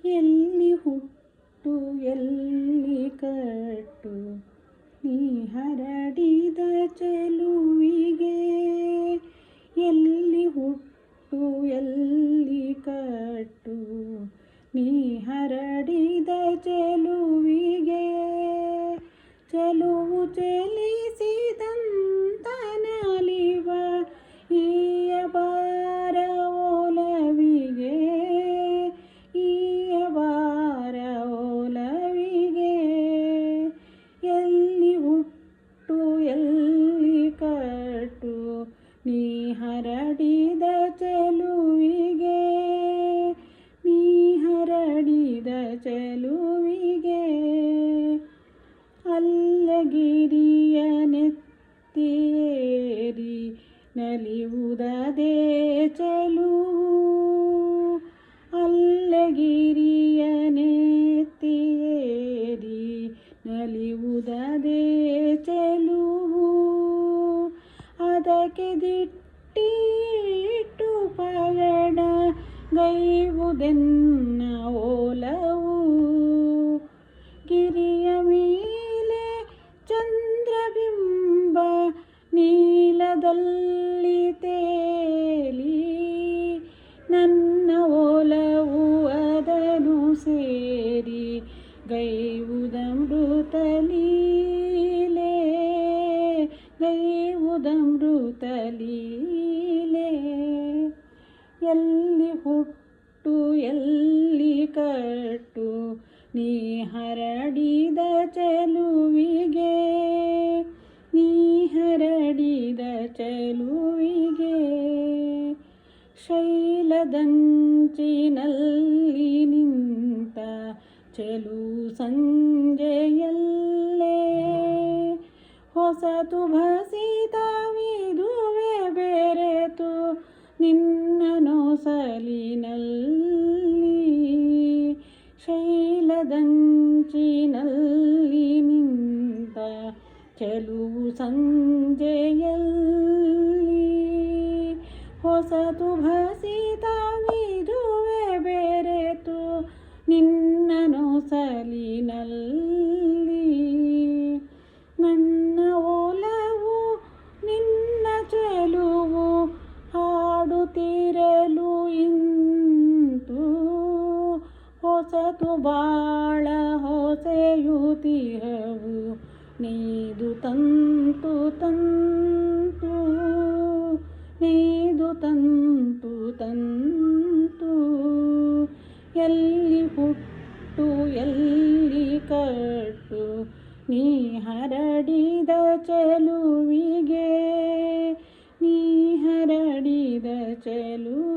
ಎಲ್ಲಿ ಹುಟ್ಟು ಎಲ್ಲಿ ಕಟ್ಟು ನೀ ಹರಡಿದ ಚೆಲುವಿಗೆ. ಎಲ್ಲಿ ಹುಟ್ಟು ಎಲ್ಲಿ ಕಟ್ಟು ನೀ ಹರಡಿದ ಚೆಲುವಿಗೆ. ಚೆಲುವು ಚೆಲಿಸಿದಂತ ನಲಿವ ಈಯಬಾರ ಒಲವಿಗೆ. ಈಯಬಾರ ಒಲವಿಗೆ. ಎಲ್ಲಿ ಹುಟ್ಟು ಎಲ್ಲಿ ಕಟ್ಟು ನೀ ಹರಡಿದ ಚೆಲುವಿಗೆ. ನೀ ಹರಡಿದ ಚೆಲುವಿಗೆ. ಅಲ್ಲಗಿರಿಯ ನೆತ್ತಿಯೇರಿ ನಲಿವುದದೇ ಚೆಲುವು. ಅಲ್ಲಗಿರಿಯ ನೆತ್ತಿಯೇರಿ ನಲಿವುದದೇ ಚೆಲುವು. ಅದಕ್ಕೆ ದಿಟ್ಟಿಟ್ಟು ಪಯಣ ಗೈವುದೆನ್ನ ಓಲವು. ಗಿರಿಯ ಮೇಲೆ ಚಂದ್ರಬಿಂಬ ನೀಲದಲ್ಲಿ ತೇಲಿ. ನನ್ನ ಓಲವು ಅದನು ಸೇರಿ ಗೈವುದಮೃತಲೀಲೆ. ಗೈವುದಮೃತಲೀಲೆ. ಎಲ್ಲಿ ಹುಟ್ಟು ಎಲ್ಲಿ ಕಟ್ಟು ನೀ ಹರಡಿದ ಚೆಲುವಿಗೆ. ನೀ ಹರಡಿದ ಚೆಲುವಿಗೆ. ಶೈಲದಂಚಿನಲ್ಲಿ ನಿಂತ ಚೆಲುವು ಸಂಜೆಯಲ್ಲೇ. ಹೊಸತು ಭಸಿತವಿದುವೆ ಬೆರೆತು ನಿನ್ನ ನೊಸಲಿನಲ್ಲಿ. ಶೈಲದಂಚಿನಲ್ಲಿ ನಿಂತ ಚೆಲುವು ಸಂಜೆಯಲ್ಲಿ. ಹೊಸತು ಭಸಿತವಿದುವೆ ಬೆರೆತು ನಿನ್ನ ನೊಸಲಿನಲ್ಲಿ. ನನ್ನ ಓಲವು ನಿನ್ನ ಚೆಲುವು ಹಾಡುತ್ತಿರಲು ಇಂತು. ಹೊಸತು ಬಾಳ ಹೊಸೆಯುತ್ತಿಹವು ನೀದು ತಂತು ತಂತು. ನೀದು ತಂತು ತಂತು. ಎಲ್ಲಿ ಹುಟ್ಟು ಎಲ್ಲಿ ಕಟ್ಟು ನೀ ಹರಡಿದ ಚೆಲುವಿಗೆ. ನೀ ಹರಡಿದ ಚೆಲುವಿಗೆ.